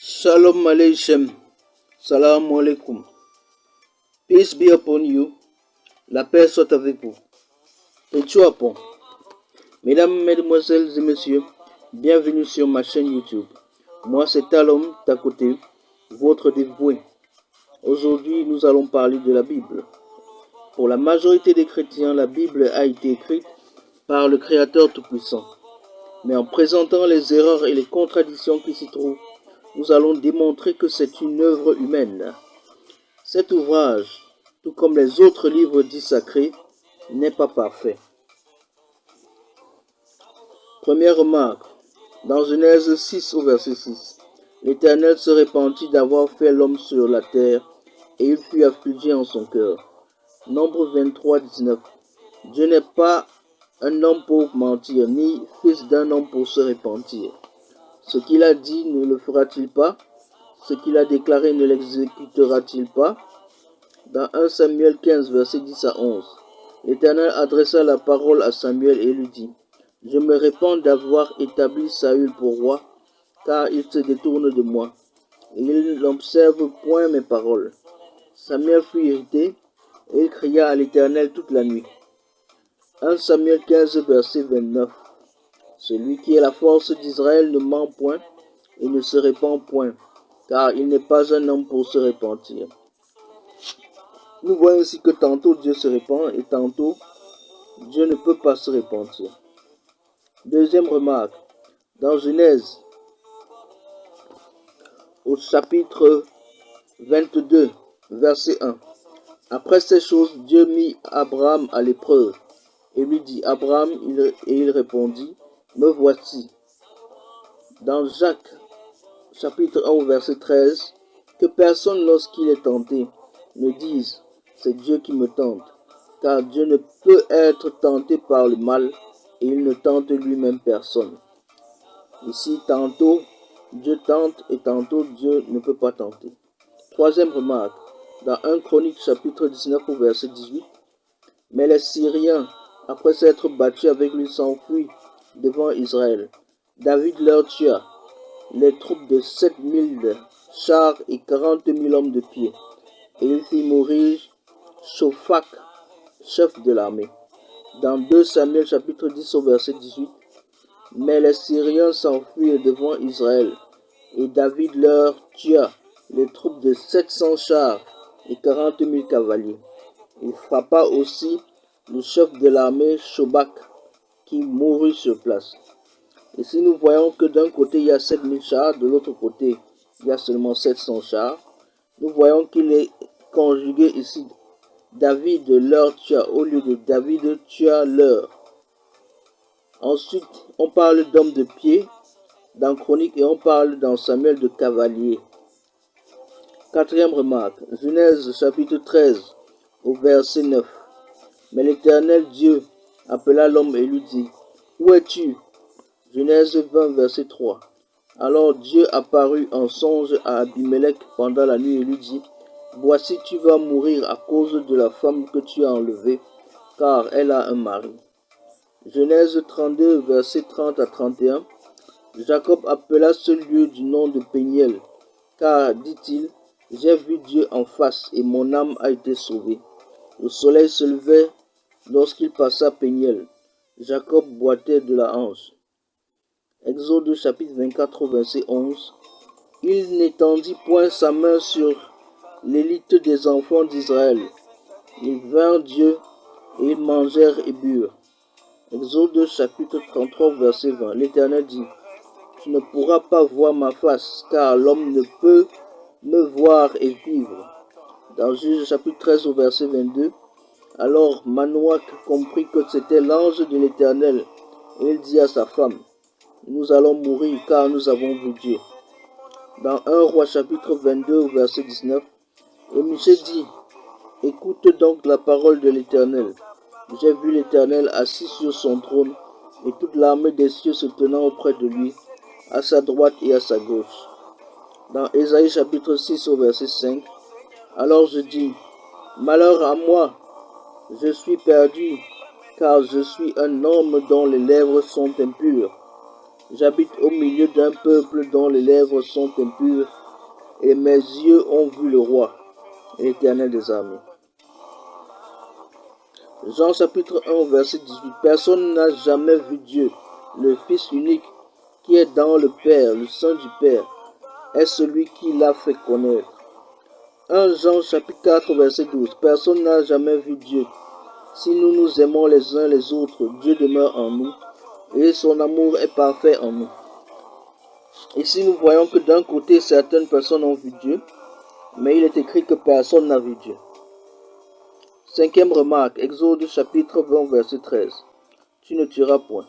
Shalom Aleichem. Salam alaikum. Peace be upon you. La paix soit avec vous. Et tu apprends. Mesdames, mesdemoiselles et messieurs, bienvenue sur ma chaîne YouTube. Moi, c'est Talom Takoté, votre dévoué. Aujourd'hui, nous allons parler de la Bible. Pour la majorité des chrétiens, la Bible a été écrite par le Créateur Tout-Puissant. Mais en présentant les erreurs et les contradictions qui s'y trouvent, nous allons démontrer que c'est une œuvre humaine. Cet ouvrage, tout comme les autres livres dits sacrés, n'est pas parfait. Première remarque, dans Genèse 6 au verset 6, l'Éternel se repentit d'avoir fait l'homme sur la terre, et il fut affligé en son cœur. Nombre 23, 19. Dieu n'est pas un homme pour mentir, ni fils d'un homme pour se repentir. Ce qu'il a dit ne le fera-t-il pas? Ce qu'il a déclaré ne l'exécutera-t-il pas? Dans 1 Samuel 15, verset 10 à 11, l'Éternel adressa la parole à Samuel et lui dit, « Je me répands d'avoir établi Saül pour roi, car il se détourne de moi, et il n'observe point mes paroles. » Samuel fut irrité, et il cria à l'Éternel toute la nuit. 1 Samuel 15, verset 29. Celui qui est la force d'Israël ne ment point et ne se répand point, car il n'est pas un homme pour se repentir. Nous voyons aussi que tantôt Dieu se répand et tantôt Dieu ne peut pas se repentir. Deuxième remarque, dans Genèse, au chapitre 22, verset 1. Après ces choses, Dieu mit Abraham à l'épreuve et lui dit, Abraham, et il répondit, me voici. Dans Jacques, chapitre 1, verset 13, que personne lorsqu'il est tenté ne dise, c'est Dieu qui me tente, car Dieu ne peut être tenté par le mal et il ne tente lui-même personne. Ici, tantôt Dieu tente et tantôt Dieu ne peut pas tenter. Troisième remarque, dans 1 Chronique chapitre 19 au verset 18, mais les Syriens, après s'être battus avec lui, s'enfuient devant Israël. David leur tua les troupes de 7000 chars et 40 000 hommes de pied, et il fit mourir Shophak, chef de l'armée. Dans 2 Samuel chapitre 10 au verset 18, mais les Syriens s'enfuirent devant Israël, et David leur tua les troupes de 700 chars et 40 000 cavaliers. Il frappa aussi le chef de l'armée Shobak, qui mourut sur place. Ici, nous voyons que d'un côté, il y a 7000 chars, de l'autre côté, il y a seulement 700 chars. Nous voyons qu'il est conjugué ici, David leur tua, au lieu de David tua leur. Ensuite, on parle d'hommes de pied dans Chronique et on parle dans Samuel de cavaliers. Quatrième remarque, Genèse chapitre 13 au verset 9. Mais l'Éternel Dieu appela l'homme et lui dit, où es-tu? Genèse 20 verset 3. Alors Dieu apparut en songe à Abimelech pendant la nuit et lui dit, voici tu vas mourir à cause de la femme que tu as enlevée, car elle a un mari. Genèse 32 verset 30 à 31. Jacob appela ce lieu du nom de Péniel, car, dit-il, j'ai vu Dieu en face et mon âme a été sauvée. Le soleil se levait lorsqu'il passa Péniel. Jacob boitait de la hanche. Exode chapitre 24 verset 11. Il n'étendit point sa main sur l'élite des enfants d'Israël. Ils vinrent Dieu et ils mangèrent et burent. Exode chapitre 33 verset 20. L'Éternel dit, tu ne pourras pas voir ma face, car l'homme ne peut me voir et vivre. Dans Juge chapitre 13 au verset 22. Alors Manoach comprit que c'était l'ange de l'Éternel, et il dit à sa femme, nous allons mourir car nous avons vu Dieu. Dans 1 Roi chapitre 22 verset 19, et Michée dit, écoute donc la parole de l'Éternel. J'ai vu l'Éternel assis sur son trône et toute l'armée des cieux se tenant auprès de lui, à sa droite et à sa gauche. Dans Ésaïe chapitre 6 au verset 5, alors je dis, malheur à moi, je suis perdu, car je suis un homme dont les lèvres sont impures. J'habite au milieu d'un peuple dont les lèvres sont impures, et mes yeux ont vu le roi, l'Éternel des armées. Jean chapitre 1, verset 18. Personne n'a jamais vu Dieu, le Fils unique qui est dans le Père, le Saint du Père, est celui qui l'a fait connaître. 1 Jean chapitre 4, verset 12. Personne n'a jamais vu Dieu. Si nous nous aimons les uns les autres, Dieu demeure en nous, et son amour est parfait en nous. Ici, nous voyons que d'un côté, certaines personnes ont vu Dieu, mais il est écrit que personne n'a vu Dieu. Cinquième remarque, Exode chapitre 20, verset 13. Tu ne tueras point.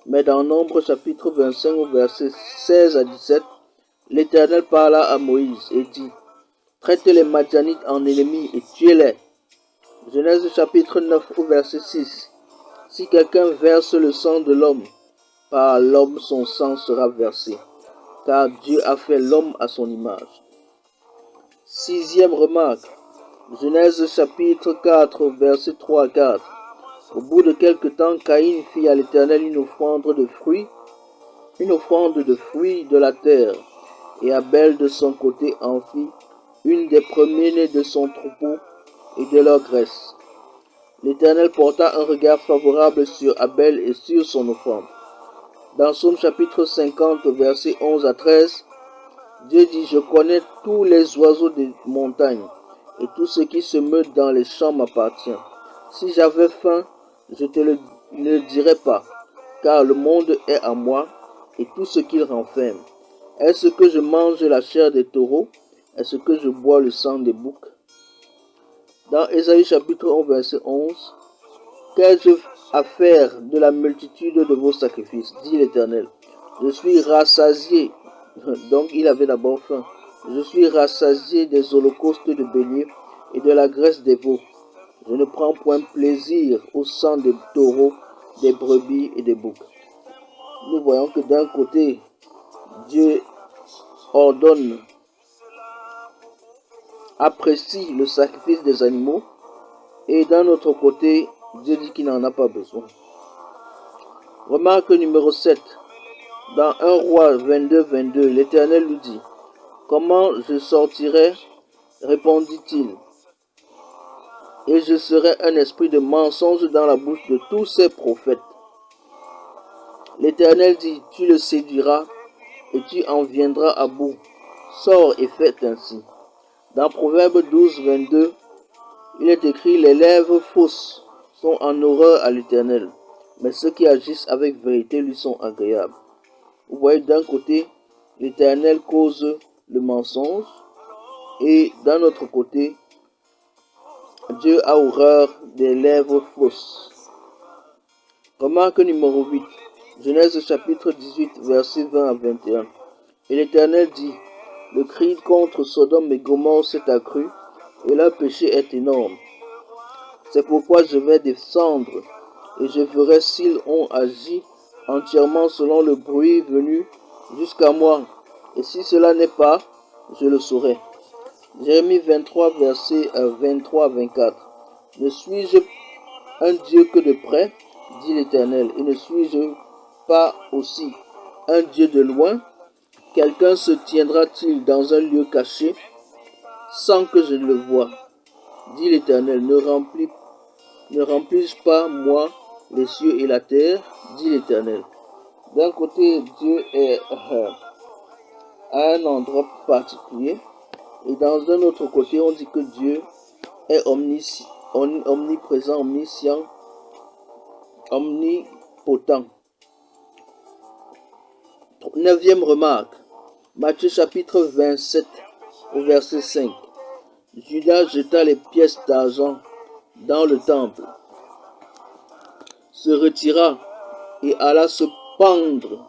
Mais dans Nombre chapitre 25, verset 16 à 17, l'Éternel parla à Moïse et dit, traite les Madianites en ennemis et tuez-les. Genèse chapitre 9, verset 6. Si quelqu'un verse le sang de l'homme, par l'homme son sang sera versé, car Dieu a fait l'homme à son image. Sixième remarque, Genèse chapitre 4, verset 3 à 4. Au bout de quelque temps, Caïn fit à l'Éternel une offrande de fruits de la terre, et Abel de son côté en fit une des premiers-nés de son troupeau et de leur graisse. L'Éternel porta un regard favorable sur Abel et sur son offrande. Dans Psaume chapitre 50, versets 11 à 13, Dieu dit, je connais tous les oiseaux des montagnes, et tout ce qui se meut dans les champs m'appartient. Si j'avais faim, je te le dirais pas, car le monde est à moi, et tout ce qu'il renferme. Est-ce que je mange la chair des taureaux? Est-ce que je bois le sang des boucs? Dans Ésaïe chapitre 1, verset 11, qu'ai-je à faire de la multitude de vos sacrifices, dit l'Éternel. Je suis rassasié. Donc il avait d'abord faim. Je suis rassasié des holocaustes de bélier et de la graisse des veaux. Je ne prends point plaisir au sang des taureaux, des brebis et des boucs. Nous voyons que d'un côté, Dieu ordonne, apprécie le sacrifice des animaux, et d'un autre côté, Dieu dit qu'il n'en a pas besoin. Remarque numéro 7. Dans 1 Roi 22, 22, l'Éternel lui dit, comment je sortirai, répondit-il, et je serai un esprit de mensonge dans la bouche de tous ces prophètes. L'Éternel dit, tu le séduiras et tu en viendras à bout. Sors et fais ainsi. Dans Proverbe 12, 22, il est écrit, les lèvres fausses sont en horreur à l'Éternel, mais ceux qui agissent avec vérité lui sont agréables. Vous voyez, d'un côté, l'Éternel cause le mensonge, et d'un autre côté, Dieu a horreur des lèvres fausses. Remarque numéro 8. Genèse chapitre 18, versets 20 à 21. Et l'Éternel dit, le cri contre Sodome et Gomorrhe s'est accru, et leur péché est énorme. C'est pourquoi je vais descendre, et je verrai s'ils ont agi entièrement selon le bruit venu jusqu'à moi. Et si cela n'est pas, je le saurai. Jérémie 23, versets 23 à 24. Ne suis-je un Dieu que de près, dit l'Éternel, et ne suis-je pas aussi un Dieu de loin? Quelqu'un se tiendra-t-il dans un lieu caché sans que je ne le voie? Dit l'Éternel, ne remplis-je pas, moi, les cieux et la terre, dit l'Éternel. D'un côté, Dieu est à un endroit particulier, et dans un autre côté, on dit que Dieu est omniprésent, omniscient, omnipotent. Neuvième remarque, Matthieu chapitre 27, au verset 5. Judas jeta les pièces d'argent dans le temple, se retira et alla se pendre.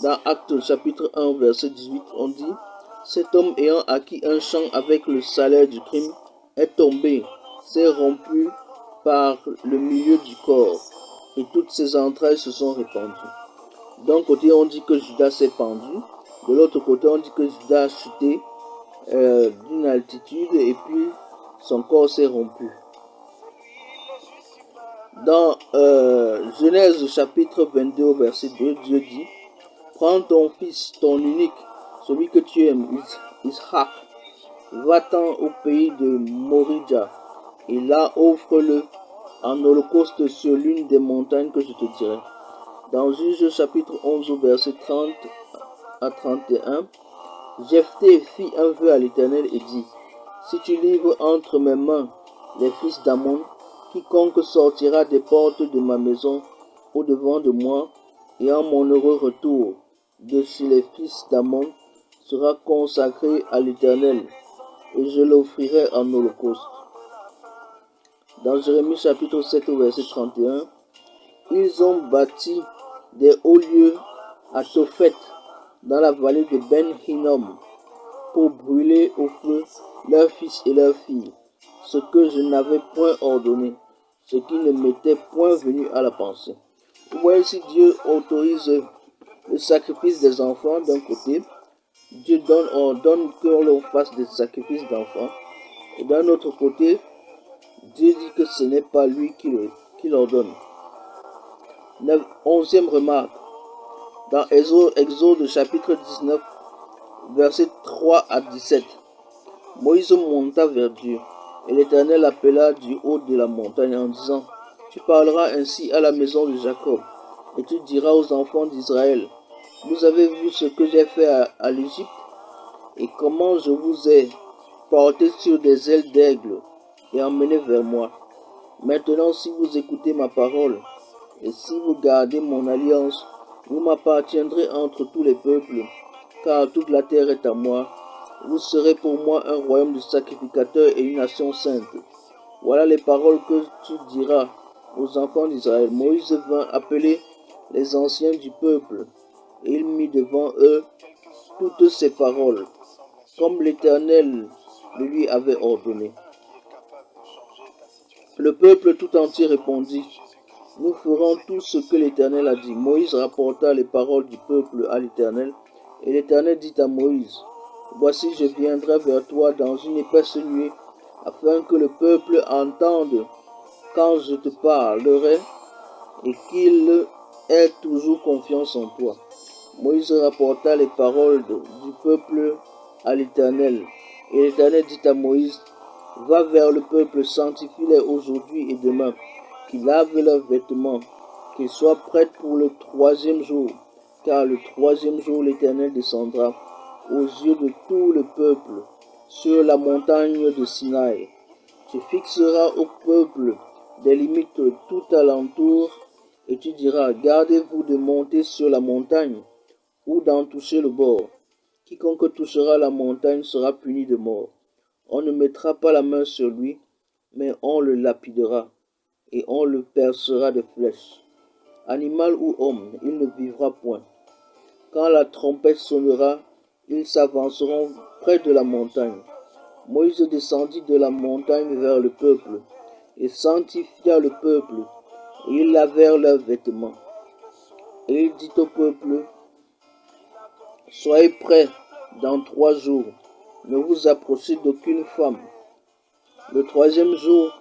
Dans Actes chapitre 1, verset 18, on dit, cet homme ayant acquis un champ avec le salaire du crime est tombé, s'est rompu par le milieu du corps, et toutes ses entrailles se sont répandues. D'un côté, on dit que Judas s'est pendu, de l'autre côté, on dit que Judas a chuté d'une altitude et puis son corps s'est rompu. Dans Genèse chapitre 22, verset 2, Dieu dit, prends ton fils, ton unique, celui que tu aimes, Ishak, va-t'en au pays de Morija, et là offre-le en holocauste sur l'une des montagnes que je te dirai. Dans Juge chapitre 11 verset 30 à 31, Jephthé fit un vœu à l'Éternel et dit, si tu livres entre mes mains les fils d'Ammon, quiconque sortira des portes de ma maison au-devant de moi, et en mon heureux retour de chez les fils d'Ammon, sera consacré à l'Éternel, et je l'offrirai en holocauste. Dans Jérémie chapitre 7 verset 31, ils ont bâti des hauts lieux à Tophet, dans la vallée de Ben Hinnom, pour brûler au feu leurs fils et leurs filles, ce que je n'avais point ordonné, ce qui ne m'était point venu à la pensée. Vous voyez, si Dieu autorise le sacrifice des enfants d'un côté, Dieu ordonne que l'on fasse des sacrifices d'enfants, et d'un autre côté, Dieu dit que ce n'est pas lui qui l'ordonne. 11e remarque, dans Exode chapitre 19, versets 3 à 17, Moïse monta vers Dieu, et l'Éternel appela du haut de la montagne en disant, tu parleras ainsi à la maison de Jacob, et tu diras aux enfants d'Israël, vous avez vu ce que j'ai fait à l'Égypte, et comment je vous ai porté sur des ailes d'aigle et emmené vers moi. Maintenant, si vous écoutez ma parole, et si vous gardez mon alliance, vous m'appartiendrez entre tous les peuples, car toute la terre est à moi. Vous serez pour moi un royaume de sacrificateurs et une nation sainte. Voilà les paroles que tu diras aux enfants d'Israël. Moïse vint appeler les anciens du peuple, et il mit devant eux toutes ces paroles, comme l'Éternel le lui avait ordonné. Le peuple tout entier répondit, nous ferons tout ce que l'Éternel a dit. Moïse rapporta les paroles du peuple à l'Éternel, et l'Éternel dit à Moïse, voici, je viendrai vers toi dans une épaisse nuée, afin que le peuple entende quand je te parlerai, et qu'il ait toujours confiance en toi. Moïse rapporta les paroles du peuple à l'Éternel, et l'Éternel dit à Moïse, va vers le peuple, sanctifie-les aujourd'hui et demain, qu'ils lavent leurs vêtements, qu'ils soient prêts pour le 3e jour, car le 3e jour l'Éternel descendra aux yeux de tout le peuple sur la montagne de Sinaï. Tu fixeras au peuple des limites tout alentour, et tu diras, gardez-vous de monter sur la montagne ou d'en toucher le bord. Quiconque touchera la montagne sera puni de mort. On ne mettra pas la main sur lui, mais on le lapidera, et on le percera de flèches. Animal ou homme, il ne vivra point. Quand la trompette sonnera, ils s'avanceront près de la montagne. Moïse descendit de la montagne vers le peuple, et sanctifia le peuple, et ils lavèrent leurs vêtements. Et il dit au peuple, soyez prêts dans 3 jours, ne vous approchez d'aucune femme. Le 3e jour,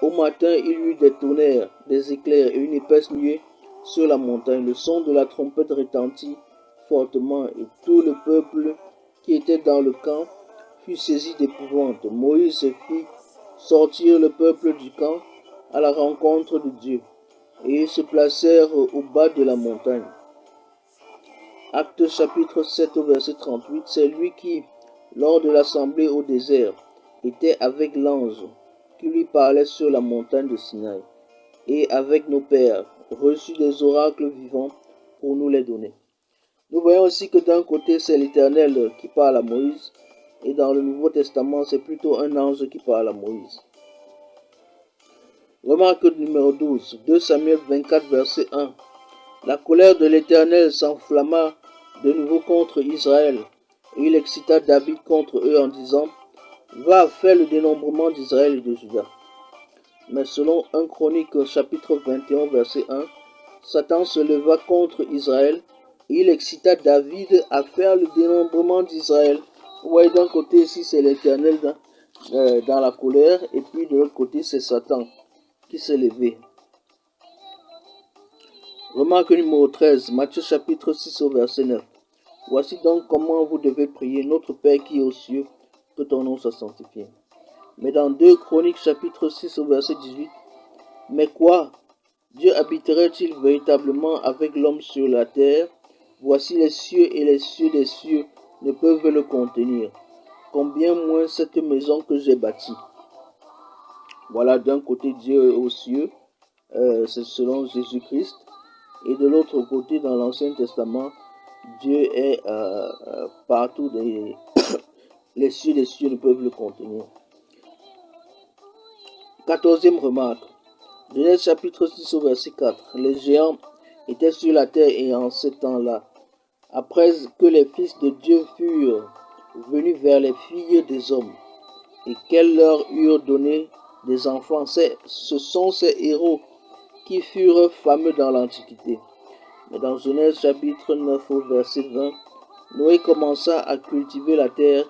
au matin, il y eut des tonnerres, des éclairs et une épaisse nuée sur la montagne. Le son de la trompette retentit fortement, et tout le peuple qui était dans le camp fut saisi d'épouvante. Moïse fit sortir le peuple du camp à la rencontre de Dieu, et ils se placèrent au bas de la montagne. Actes chapitre 7 verset 38, c'est lui qui, lors de l'assemblée au désert, était avec l'ange qui lui parlait sur la montagne de Sinaï, et avec nos pères, reçut des oracles vivants pour nous les donner. Nous voyons aussi que d'un côté, c'est l'Éternel qui parle à Moïse, et dans le Nouveau Testament, c'est plutôt un ange qui parle à Moïse. Remarque numéro 12, 2 Samuel 24, verset 1. La colère de l'Éternel s'enflamma de nouveau contre Israël, et il excita David contre eux en disant, va, fais le dénombrement d'Israël et de Juda. Mais selon 1 Chronique chapitre 21, verset 1, Satan se leva contre Israël, et il excita David à faire le dénombrement d'Israël. Vous voyez, d'un côté ici c'est l'Éternel dans la colère, et puis de l'autre côté c'est Satan qui s'est levé. Remarque numéro 13, Matthieu chapitre 6 au verset 9. Voici donc comment vous devez prier: Notre Père qui est aux cieux, que ton nom soit sanctifié. Mais dans 2 Chroniques chapitre 6 au verset 18, mais quoi? Dieu habiterait-il véritablement avec l'homme sur la terre? Voici les cieux et les cieux des cieux ne peuvent le contenir. Combien moins cette maison que j'ai bâtie. Voilà, d'un côté Dieu est aux cieux, c'est selon Jésus-Christ. Et de l'autre côté, dans l'Ancien Testament, Dieu est partout. Les cieux des cieux ne peuvent le contenir. 14e remarque. Genèse chapitre 6 au verset 4. Les géants étaient sur la terre et en ce temps-là, après que les fils de Dieu furent venus vers les filles des hommes et qu'elles leur eurent donné des enfants, ce sont ces héros qui furent fameux dans l'Antiquité. Mais dans Genèse chapitre 9 au verset 20, Noé commença à cultiver la terre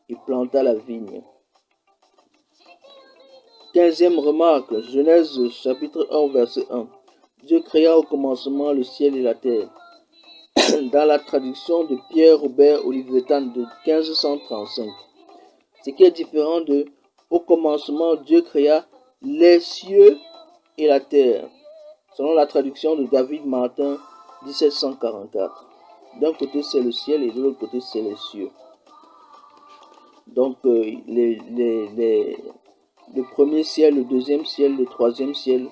et planta la vigne. 15e remarque, Genèse chapitre 1 verset 1. Dieu créa au commencement le ciel et la terre. Dans la traduction de Pierre-Robert Olivetan de 1535. Ce qui est différent de au commencement Dieu créa les cieux et la terre. Selon la traduction de David Martin 1744. D'un côté c'est le ciel et de l'autre côté c'est les cieux. Donc le premier ciel, le deuxième ciel, le troisième ciel,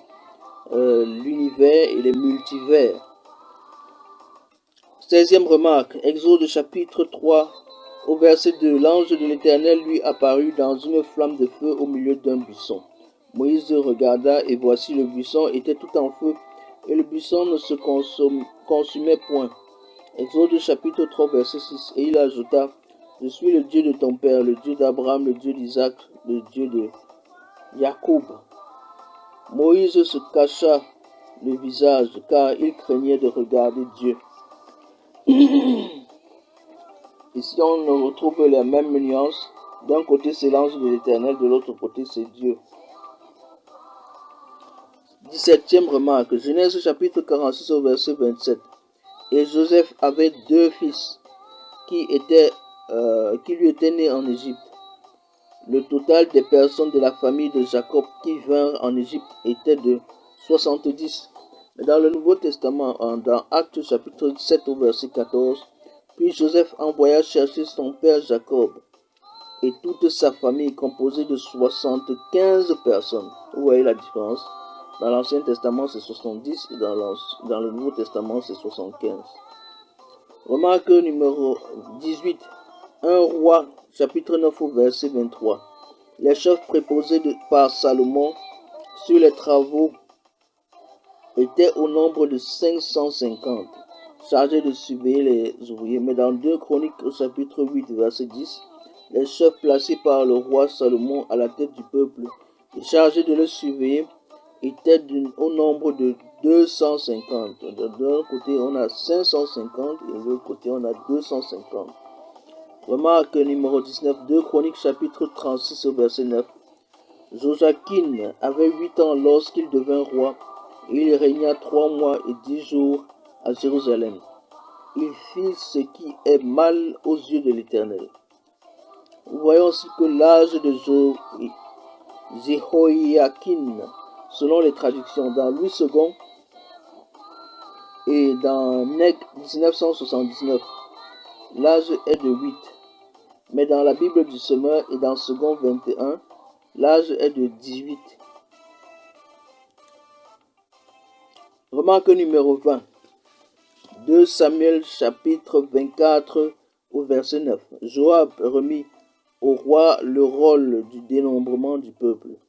l'univers et les multivers. 16e remarque, Exode chapitre 3 au verset 2. L'ange de l'Éternel lui apparut dans une flamme de feu au milieu d'un buisson. Moïse regarda et voici le buisson était tout en feu et le buisson ne se consumait point. Exode chapitre 3 verset 6. Et il ajouta: Je suis le Dieu de ton père, le Dieu d'Abraham, le Dieu d'Isaac, le Dieu de Jacob. Moïse se cacha le visage car il craignait de regarder Dieu. Ici on retrouve les mêmes nuances. D'un côté c'est l'ange de l'Éternel, de l'autre côté c'est Dieu. 17e remarque, Genèse chapitre 46 au verset 27. Et Joseph avait 2 fils qui lui étaient nés en Égypte. Le total des personnes de la famille de Jacob qui vinrent en Égypte était de 70. Mais dans le Nouveau Testament, dans Actes chapitre 7 au verset 14, puis Joseph envoya chercher son père Jacob et toute sa famille composée de 75 personnes. Vous voyez la différence? Dans l'Ancien Testament, c'est 70 et dans le Nouveau Testament, c'est 75. Remarque numéro 18. 1 Roi, chapitre 9 au verset 23. Les chefs préposés par Salomon sur les travaux étaient au nombre de 550, chargés de surveiller les ouvriers. Mais dans 2 Chroniques, au chapitre 8, verset 10, les chefs placés par le roi Salomon à la tête du peuple et chargés de le surveiller étaient au nombre de 250. D'un côté, on a 550 et de l'autre côté, on a 250. Remarque numéro 19, 2 Chroniques chapitre 36 au verset 9. Joachim avait 8 ans lorsqu'il devint roi et il régna 3 mois et 10 jours à Jérusalem. Il fit ce qui est mal aux yeux de l'Éternel. Nous voyons aussi que l'âge de Jéhoïakim, selon les traductions, dans Louis II et dans Neg 1979, l'âge est de 8. Mais dans la Bible du Semeur et dans Second 21, l'âge est de 18. Remarque numéro 20. 2 Samuel chapitre 24 au verset 9. Joab remit au roi le rôle du dénombrement du peuple.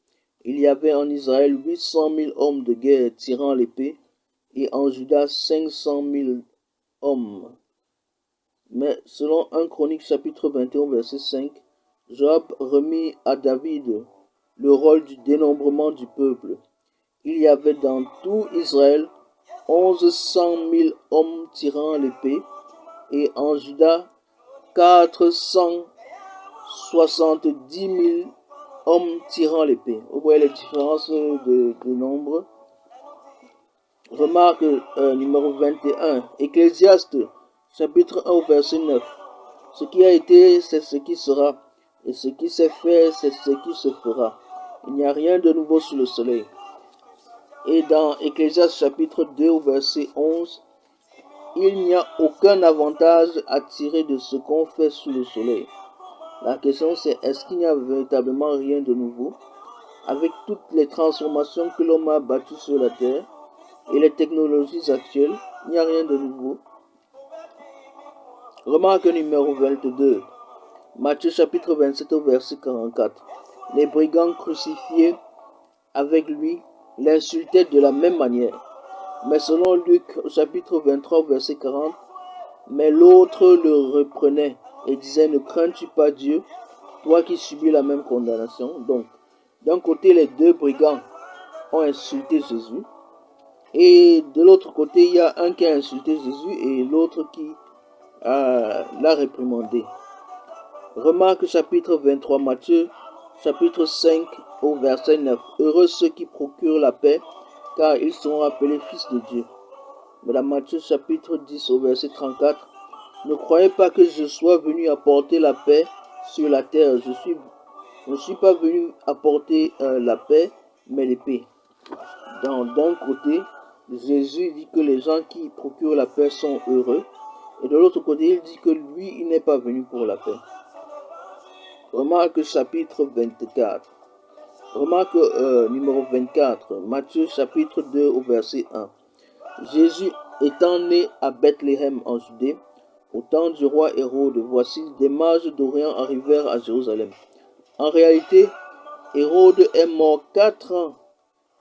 Il y avait en Israël 800 000 hommes de guerre tirant l'épée et en Juda 500 000 hommes. Mais selon 1 Chronique chapitre 21 verset 5, Joab remit à David le rôle du dénombrement du peuple. Il y avait dans tout Israël 1100 000 hommes tirant l'épée et en Juda 470 000 hommes tirant l'épée. Vous voyez les différences de nombre. Remarque numéro 21. Ecclésiaste, chapitre 1 au verset 9. Ce qui a été, c'est ce qui sera, et ce qui s'est fait, c'est ce qui se fera. Il n'y a rien de nouveau sous le soleil. Et dans Ecclésiaste chapitre 2 au verset 11, il n'y a aucun avantage à tirer de ce qu'on fait sous le soleil. La question c'est, est-ce qu'il n'y a véritablement rien de nouveau? Avec toutes les transformations que l'homme a bâties sur la terre et les technologies actuelles, il n'y a rien de nouveau. Remarque numéro 22. Matthieu chapitre 27 au verset 44. Les brigands crucifiés avec lui l'insultaient de la même manière. Mais selon Luc chapitre 23 au verset 40, mais l'autre le reprenait et disait, ne crains-tu pas Dieu, toi qui subis la même condamnation? Donc, d'un côté, les deux brigands ont insulté Jésus, et de l'autre côté, il y a un qui a insulté Jésus et l'autre qui l'a réprimandé. Remarque chapitre 23, Matthieu chapitre 5 au verset 9. Heureux ceux qui procurent la paix, car ils seront appelés fils de Dieu. Mais dans Matthieu chapitre 10 au verset 34, ne croyez pas que je sois venu apporter la paix sur la terre. Je ne suis pas venu apporter la paix, mais l'épée. D'un côté, Jésus dit que les gens qui procurent la paix sont heureux. Et de l'autre côté, il dit que lui, il n'est pas venu pour la paix. Remarque chapitre 24. Remarque numéro 24. Matthieu chapitre 2 au verset 1. Jésus étant né à Bethléem en Judée, au temps du roi Hérode, voici des mages d'Orient arrivèrent à Jérusalem. En réalité, Hérode est mort 4 ans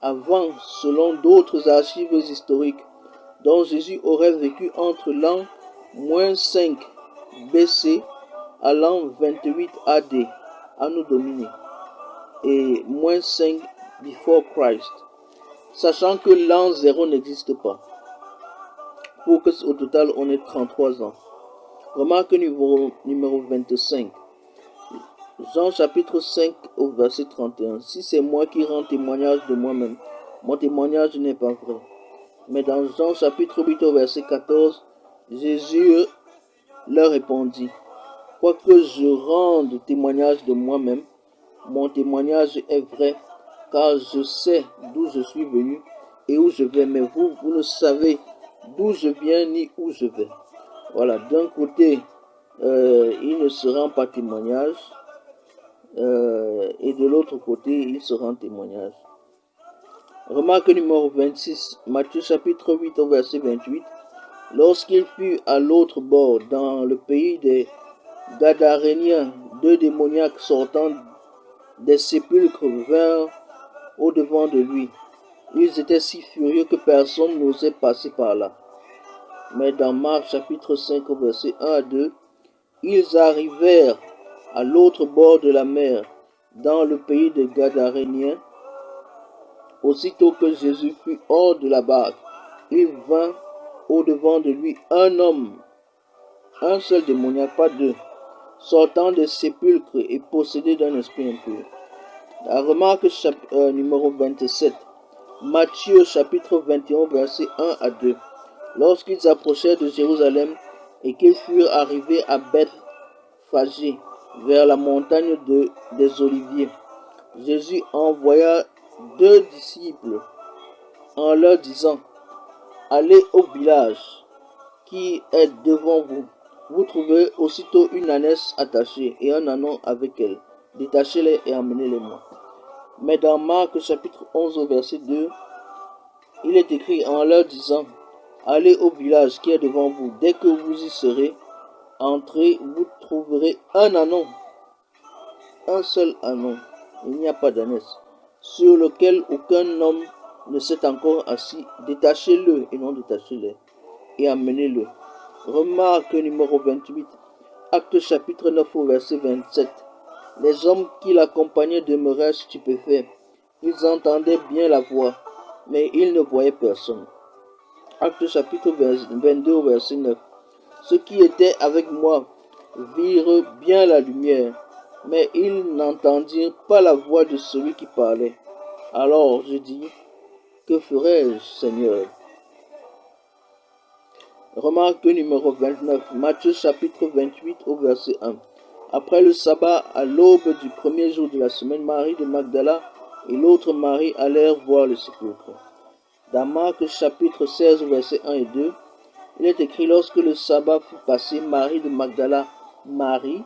avant, selon d'autres archives historiques, dont Jésus aurait vécu entre l'an -5 BC à l'an 28 AD, Anno Domini, et -5 before Christ, sachant que l'an 0 n'existe pas, pour qu'au total on ait 33 ans. Remarque numéro 25. Jean chapitre 5 au verset 31. Si c'est moi qui rends témoignage de moi-même, mon témoignage n'est pas vrai. Mais dans Jean chapitre 8 au verset 14, Jésus leur répondit, quoique je rende témoignage de moi-même, mon témoignage est vrai, car je sais d'où je suis venu et où je vais, mais vous ne savez d'où je viens ni où je vais. Voilà, d'un côté, il ne se rend pas témoignage, et de l'autre côté, il se rend témoignage. Remarque numéro 26, Matthieu chapitre 8 au verset 28. Lorsqu'il fut à l'autre bord, dans le pays des Gadaréniens, 2 démoniaques sortant des sépulcres vinrent au-devant de lui. Ils étaient si furieux que personne n'osait passer par là. Mais dans Marc chapitre 5 au verset 1 à 2, ils arrivèrent à l'autre bord de la mer, dans le pays des Gadaréniens. Aussitôt que Jésus fut hors de la barque, il vint au-devant de lui un homme, un seul démoniaque, pas deux, sortant des sépulcres et possédé d'un esprit impur. La remarque numéro 27. Matthieu chapitre 21 verset 1 à 2. Lorsqu'ils approchèrent de Jérusalem et qu'ils furent arrivés à Bethphagée, vers la montagne des Oliviers, Jésus envoya 2 disciples en leur disant, allez au village qui est devant vous. Vous trouverez aussitôt une ânesse attachée et un ânon avec elle. Détachez-les et emmenez-les-moi. Mais dans Marc chapitre 11 au verset 2, il est écrit en leur disant, allez au village qui est devant vous. Dès que vous y serez, entrez, vous trouverez un ânon, un seul ânon, il n'y a pas d'ânesse, sur lequel aucun homme ne s'est encore assis. Détachez-le et non détachez-les, et amenez-le. Remarque numéro 28, Acte chapitre 9 au verset 27. Les hommes qui l'accompagnaient demeuraient stupéfaits. Ils entendaient bien la voix, mais ils ne voyaient personne. Acte chapitre 22 au verset 9. Ceux qui étaient avec moi virent bien la lumière, mais ils n'entendirent pas la voix de celui qui parlait. Alors je dis, que ferai-je, Seigneur? Remarque numéro 29, Matthieu chapitre 28 au verset 1. Après le sabbat, à l'aube du premier jour de la semaine, Marie de Magdala et l'autre Marie allèrent voir le sépulcre. Dans Marc chapitre 16 au verset 1 et 2, il est écrit: lorsque le sabbat fut passé, Marie de Magdala, Marie,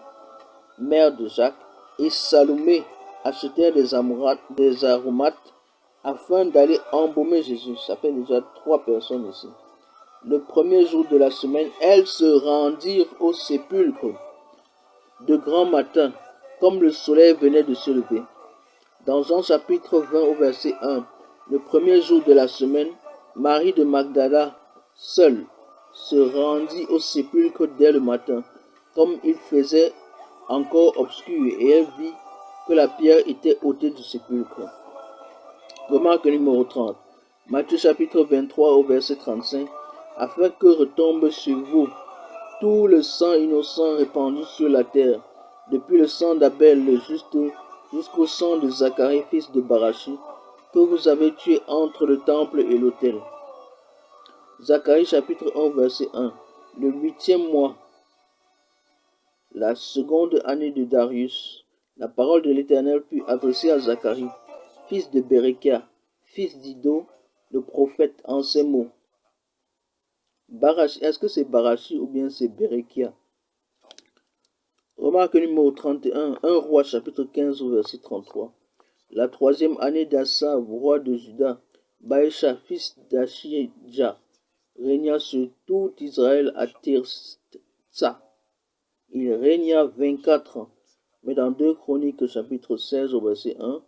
mère de Jacques, et Salomé achetèrent des aromates afin d'aller embaumer Jésus. Ça fait déjà 3 personnes ici. Le premier jour de la semaine, elles se rendirent au sépulcre de grand matin, comme le soleil venait de se lever. Dans Jean chapitre 20 au verset 1, le premier jour de la semaine, Marie de Magdala, seule, se rendit au sépulcre dès le matin, comme il faisait encore obscur, et elle vit que la pierre était ôtée du sépulcre. Remarque numéro 30. Matthieu chapitre 23 au verset 35. Afin que retombe sur vous tout le sang innocent répandu sur la terre, depuis le sang d'Abel le juste jusqu'au sang de Zacharie fils de Barachi, que vous avez tué entre le temple et l'autel. Zacharie chapitre 1 verset 1. Le 8e mois, la seconde année de Darius, la parole de l'Éternel fut adressée à Zacharie, fils de Bérékia, fils d'Ido, le prophète, en ces mots. Barachi, est-ce que c'est Barachi ou bien c'est Bérékia? Remarque numéro 31, 1 roi chapitre 15 verset 33. La 3e année d'Assa, roi de Juda, Baïcha, fils d'Achija, régna sur tout Israël à Tirsa. Il régna 24 ans. Mais dans 2 Chroniques chapitre 16 au verset 1,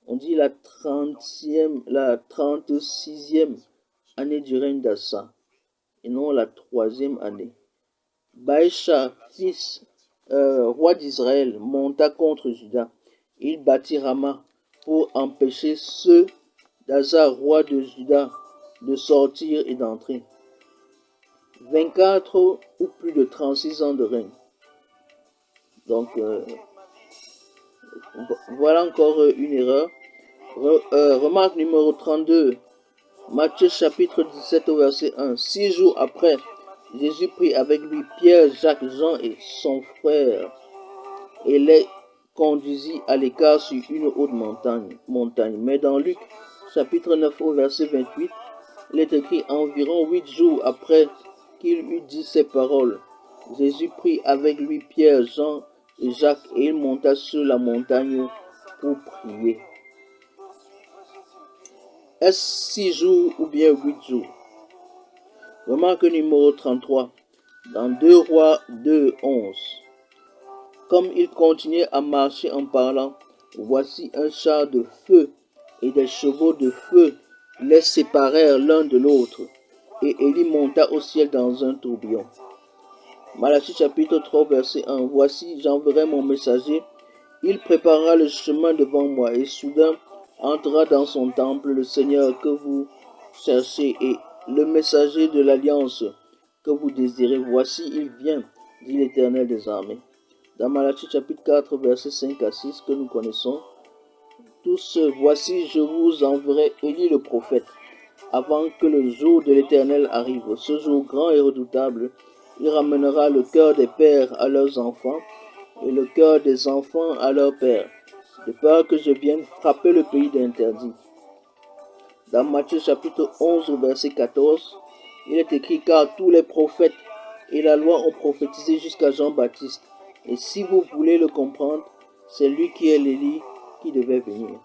on dit la 36e année du règne d'Assa, et non la 3e année. Baïcha, fils roi d'Israël, monta contre Juda. Il bâtit Rama pour empêcher ceux d'Asa, roi de Juda, de sortir et d'entrer. 24 ou plus de 36 ans de règne. Donc, voilà encore une erreur. Remarque numéro 32. Matthieu chapitre 17 au verset 1. 6 jours après, Jésus prit avec lui Pierre, Jacques, Jean et son frère et les conduisit à l'écart sur une haute montagne. Mais dans Luc chapitre 9 au verset 28, il est écrit: environ 8 jours après qu'il eut dit ces paroles, Jésus prit avec lui Pierre, Jean et Jacques et il monta sur la montagne pour prier. Est-ce 6 jours ou bien 8 jours? Remarque numéro 33. Dans 2 Rois 2, 11. Comme il continuait à marcher en parlant, voici un char de feu et des chevaux de feu les séparèrent l'un de l'autre, et Élie monta au ciel dans un tourbillon. Malachie chapitre 3 verset 1. Voici, j'enverrai mon messager, il préparera le chemin devant moi, et soudain entrera dans son temple le Seigneur que vous cherchez, et le messager de l'alliance que vous désirez. Voici, il vient, dit l'Éternel des armées. Dans Malachie chapitre 4 versets 5 à 6 que nous connaissons, tous, voici, je vous enverrai Élie le prophète, avant que le jour de l'Éternel arrive. Ce jour grand et redoutable, il ramènera le cœur des pères à leurs enfants, et le cœur des enfants à leurs pères, de peur que je vienne frapper le pays d'interdit. Dans Matthieu chapitre 11 verset 14, il est écrit: car tous les prophètes et la loi ont prophétisé jusqu'à Jean-Baptiste. Et si vous voulez le comprendre, c'est lui qui est l'Élie qui devait venir.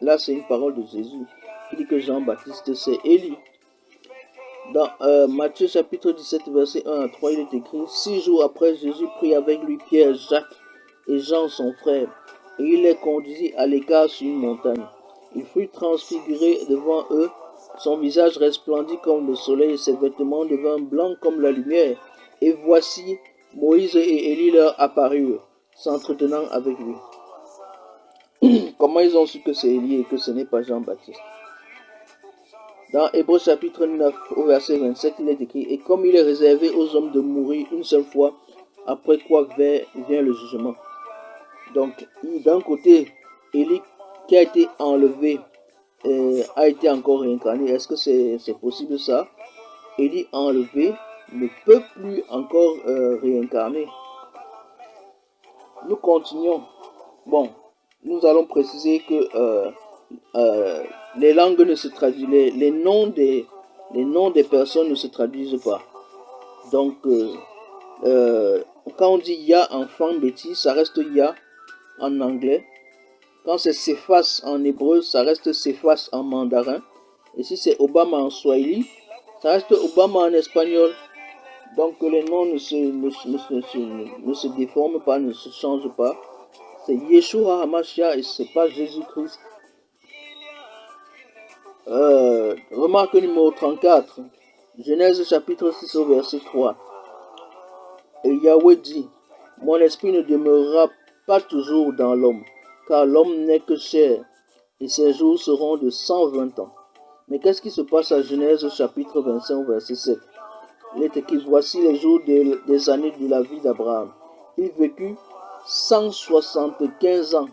Là, c'est une parole de Jésus qui dit que Jean-Baptiste, c'est Élie. Dans Matthieu chapitre 17, verset 1 à 3, il est écrit: 6 jours après, Jésus prit avec lui Pierre, Jacques et Jean son frère, et il les conduisit à l'écart sur une montagne. Il fut transfiguré devant eux, son visage resplendit comme le soleil, et ses vêtements devinrent blancs comme la lumière. Et voici, Moïse et Élie leur apparurent, s'entretenant avec lui. Comment ils ont su que c'est Élie et que ce n'est pas Jean-Baptiste? Dans Hébreux chapitre 9, au verset 27, il est écrit: et comme il est réservé aux hommes de mourir une seule fois, après quoi vient le jugement. Donc, d'un côté, Élie qui a été enlevé a été encore réincarné. Est-ce que c'est possible ça? Élie enlevé ne peut plus encore réincarner. Nous continuons. Bon, nous allons préciser que les langues ne se traduisent, les noms des personnes ne se traduisent pas. Donc, quand on dit Ya en Fambeti, ça reste Ya en anglais. Quand c'est Cephas en hébreu, ça reste Cephas en mandarin. Et si c'est Obama en swahili, ça reste Obama en espagnol. Donc les noms ne se déforment pas, ne se changent pas. C'est Yeshua HaMashiach et c'est pas Jésus-Christ. Remarque numéro 34. Genèse chapitre 6 au verset 3. Et Yahweh dit, mon esprit ne demeurera pas toujours dans l'homme, car l'homme n'est que chair, et ses jours seront de 120 ans. Mais qu'est-ce qui se passe à Genèse chapitre 25 verset 7? Il est écrit, voici les jours des années de la vie d'Abraham. Il vécut 175 ans,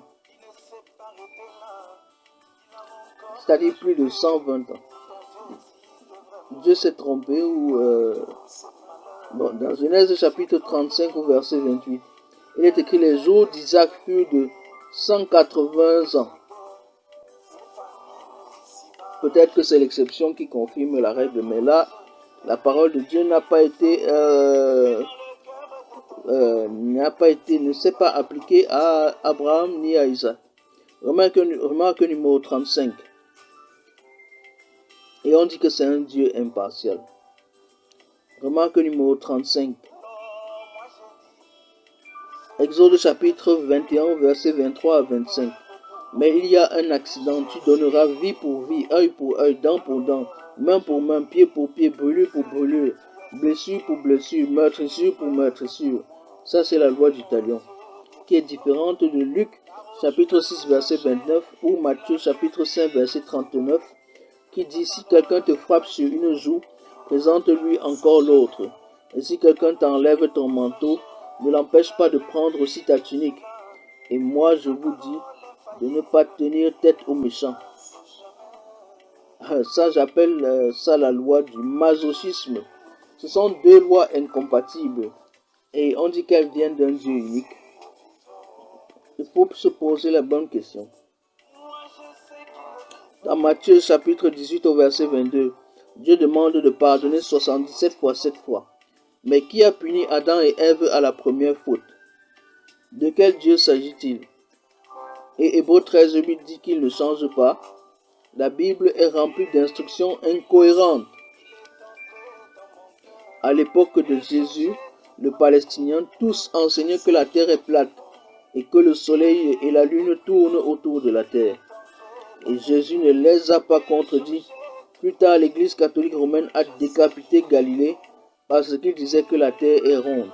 c'est-à-dire plus de 120 ans. Dieu s'est trompé ou... dans Genèse chapitre 35 au verset 28, il est écrit, les jours d'Isaac furent de 180 ans. Peut-être que c'est l'exception qui confirme la règle, mais là, la parole de Dieu ne s'est pas appliquée à Abraham ni à Isaac. Remarque numéro 35. Et on dit que c'est un Dieu impartial. Remarque numéro 35. Exode chapitre 21, versets 23 à 25. Mais il y a un accident, tu donneras vie pour vie, œil pour œil, dent pour dent, main pour main, pied pour pied, brûlure pour brûlure, blessure pour blessure, meurtrissure pour meurtrissure. Ça, c'est la loi du talion, qui est différente de Luc chapitre 6, verset 29, ou Matthieu chapitre 5, verset 39, qui dit, si quelqu'un te frappe sur une joue, présente-lui encore l'autre. Et si quelqu'un t'enlève ton manteau, ne l'empêche pas de prendre aussi ta tunique. Et moi, je vous dis, de ne pas tenir tête aux méchants. Ça, j'appelle ça la loi du masochisme. Ce sont deux lois incompatibles. Et on dit qu'elles viennent d'un Dieu unique. Il faut se poser la bonne question. Dans Matthieu chapitre 18 au verset 22, Dieu demande de pardonner 77 fois 7 fois. Mais qui a puni Adam et Ève à la première faute? De quel Dieu s'agit-il? Et Hébreux 13:8 dit qu'il ne change pas. La Bible est remplie d'instructions incohérentes. À l'époque de Jésus, les Palestiniens tous enseignaient que la terre est plate et que le soleil et la lune tournent autour de la terre. Et Jésus ne les a pas contredits. Plus tard, l'Église catholique romaine a décapité Galilée parce qu'il disait que la terre est ronde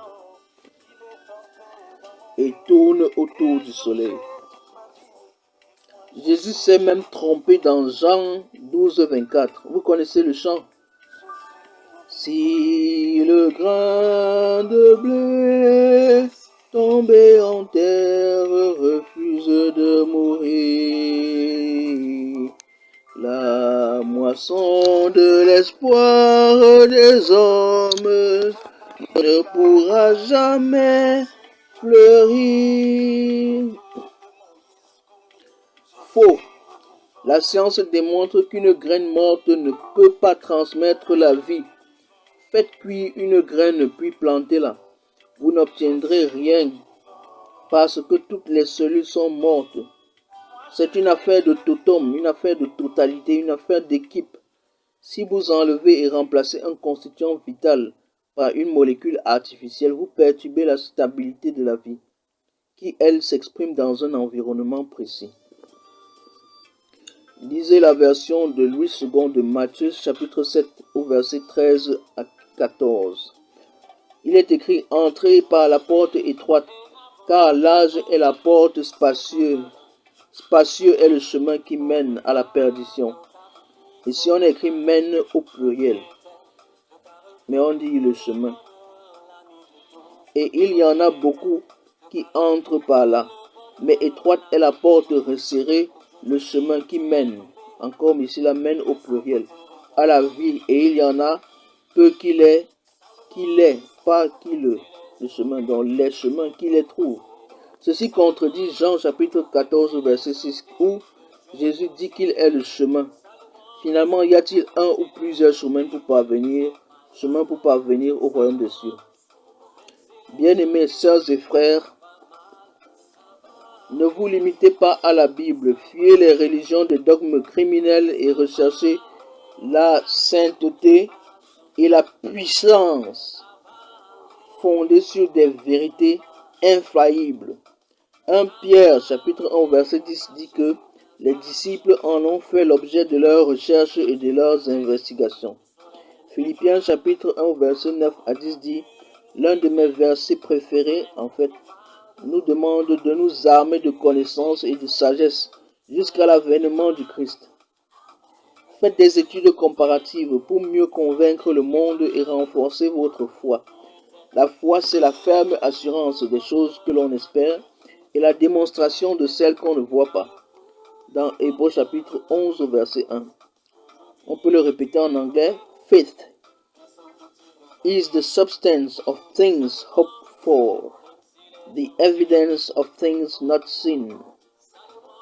et tourne autour du soleil. Jésus s'est même trompé dans Jean 12:24. Vous connaissez le chant? Si le grain de blé tombé en terre refuse de mourir, la moisson de l'espoir des hommes ne pourra jamais fleurir. Faux. La science démontre qu'une graine morte ne peut pas transmettre la vie. Faites cuire une graine puis plantez-la. Vous n'obtiendrez rien parce que toutes les cellules sont mortes. C'est une affaire de totem, une affaire de totalité, une affaire d'équipe. Si vous enlevez et remplacez un constituant vital par une molécule artificielle, vous perturbez la stabilité de la vie, qui, elle, s'exprime dans un environnement précis. Lisez la version de Louis II de Matthieu chapitre 7 au verset 13 à 14. Il est écrit, entrez par la porte étroite, car large est la porte spacieuse. Spacieux est le chemin qui mène à la perdition. Ici on écrit mène au pluriel, mais on dit le chemin. Et il y en a beaucoup qui entrent par là, mais étroite est la porte resserrée, le chemin qui mène, encore ici la mène au pluriel, à la vie, et il y en a peu qui les qui les, pas qui le chemin, donc les chemins qui les trouvent. Ceci contredit Jean chapitre 14 verset 6 où Jésus dit qu'il est le chemin. Finalement, y a-t-il un ou plusieurs chemins pour parvenir au royaume des cieux? Bien-aimés sœurs et frères, ne vous limitez pas à la Bible, fuyez les religions des dogmes criminels et recherchez la sainteté et la puissance fondée sur des vérités infaillibles. 1 Pierre chapitre 1 verset 10 dit que les disciples en ont fait l'objet de leurs recherches et de leurs investigations. Philippiens chapitre 1 verset 9 à 10 dit, l'un de mes versets préférés en fait, nous demande de nous armer de connaissance et de sagesse jusqu'à l'avènement du Christ. Faites des études comparatives pour mieux convaincre le monde et renforcer votre foi. La foi, c'est la ferme assurance des choses que l'on espère et la démonstration de celles qu'on ne voit pas. Dans Hébreux chapitre 11 verset 1. On peut le répéter en anglais. Faith is the substance of things hoped for, the evidence of things not seen.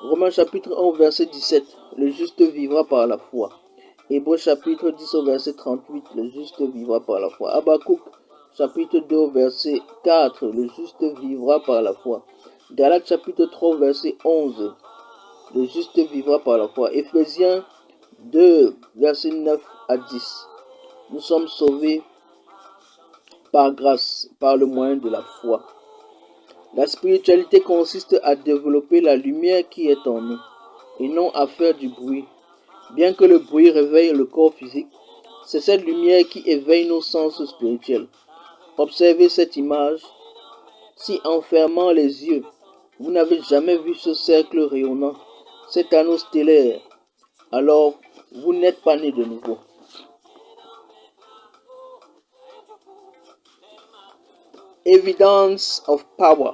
Romains chapitre 1 verset 17. Le juste vivra par la foi. Hébreux chapitre 10 verset 38. Le juste vivra par la foi. Habakkuk chapitre 2 verset 4. Le juste vivra par la foi. Galates chapitre 3 verset 11. Le juste vivra par la foi. Éphésiens 2 verset 9 à 10. Nous sommes sauvés par grâce, par le moyen de la foi. La spiritualité consiste à développer la lumière qui est en nous, et non à faire du bruit. Bien que le bruit réveille le corps physique, c'est cette lumière qui éveille nos sens spirituels. Observez cette image. Si en fermant les yeux, vous n'avez jamais vu ce cercle rayonnant, cet anneau stellaire, alors vous n'êtes pas né de nouveau. Evidence of power.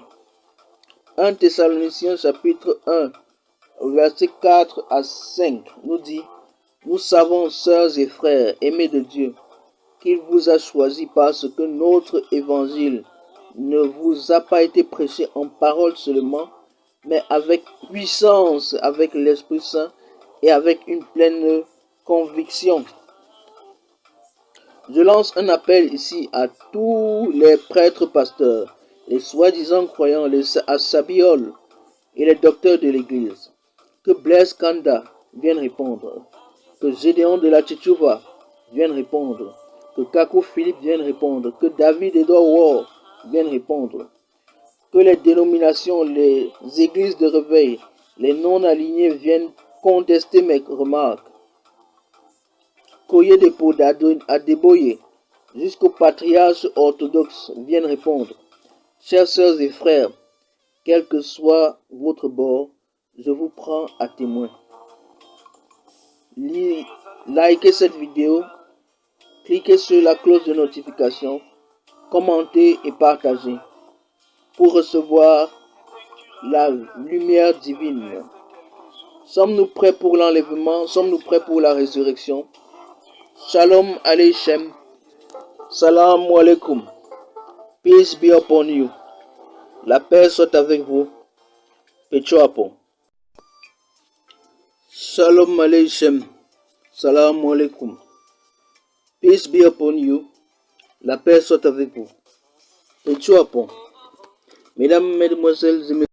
1 Thessaloniciens chapitre 1, verset 4 à 5 nous dit, nous savons, sœurs et frères, aimés de Dieu, qu'il vous a choisis parce que notre évangile ne vous a pas été prêché en parole seulement, mais avec puissance, avec l'Esprit Saint et avec une pleine conviction. Je lance un appel ici à tous les prêtres pasteurs, les soi-disant croyants, les assabioles et les docteurs de l'Église. Que Blaise Kanda vienne répondre, que Gédéon de la Tchétchouva vienne répondre, que Kakou Philippe vienne répondre, que David Edouard Ward vienne répondre, que les dénominations, les églises de réveil, les non-alignés viennent contester mes remarques. Koye de Adeboye, jusqu'aux patriarches orthodoxes viennent répondre. Chers sœurs et frères, quel que soit votre bord, je vous prends à témoin. Likez cette vidéo, cliquez sur la cloche de notification, commentez et partagez pour recevoir la lumière divine. Sommes-nous prêts pour l'enlèvement? Sommes-nous prêts pour la résurrection? Shalom Aleichem. Salam alaikum. Peace be upon you. La paix soit avec vous. Pechoapon. Shalom Aleichem. Salam alaikum. Peace be upon you. La paix soit avec vous. Pechoapon. Mesdames, mesdemoiselles et messieurs.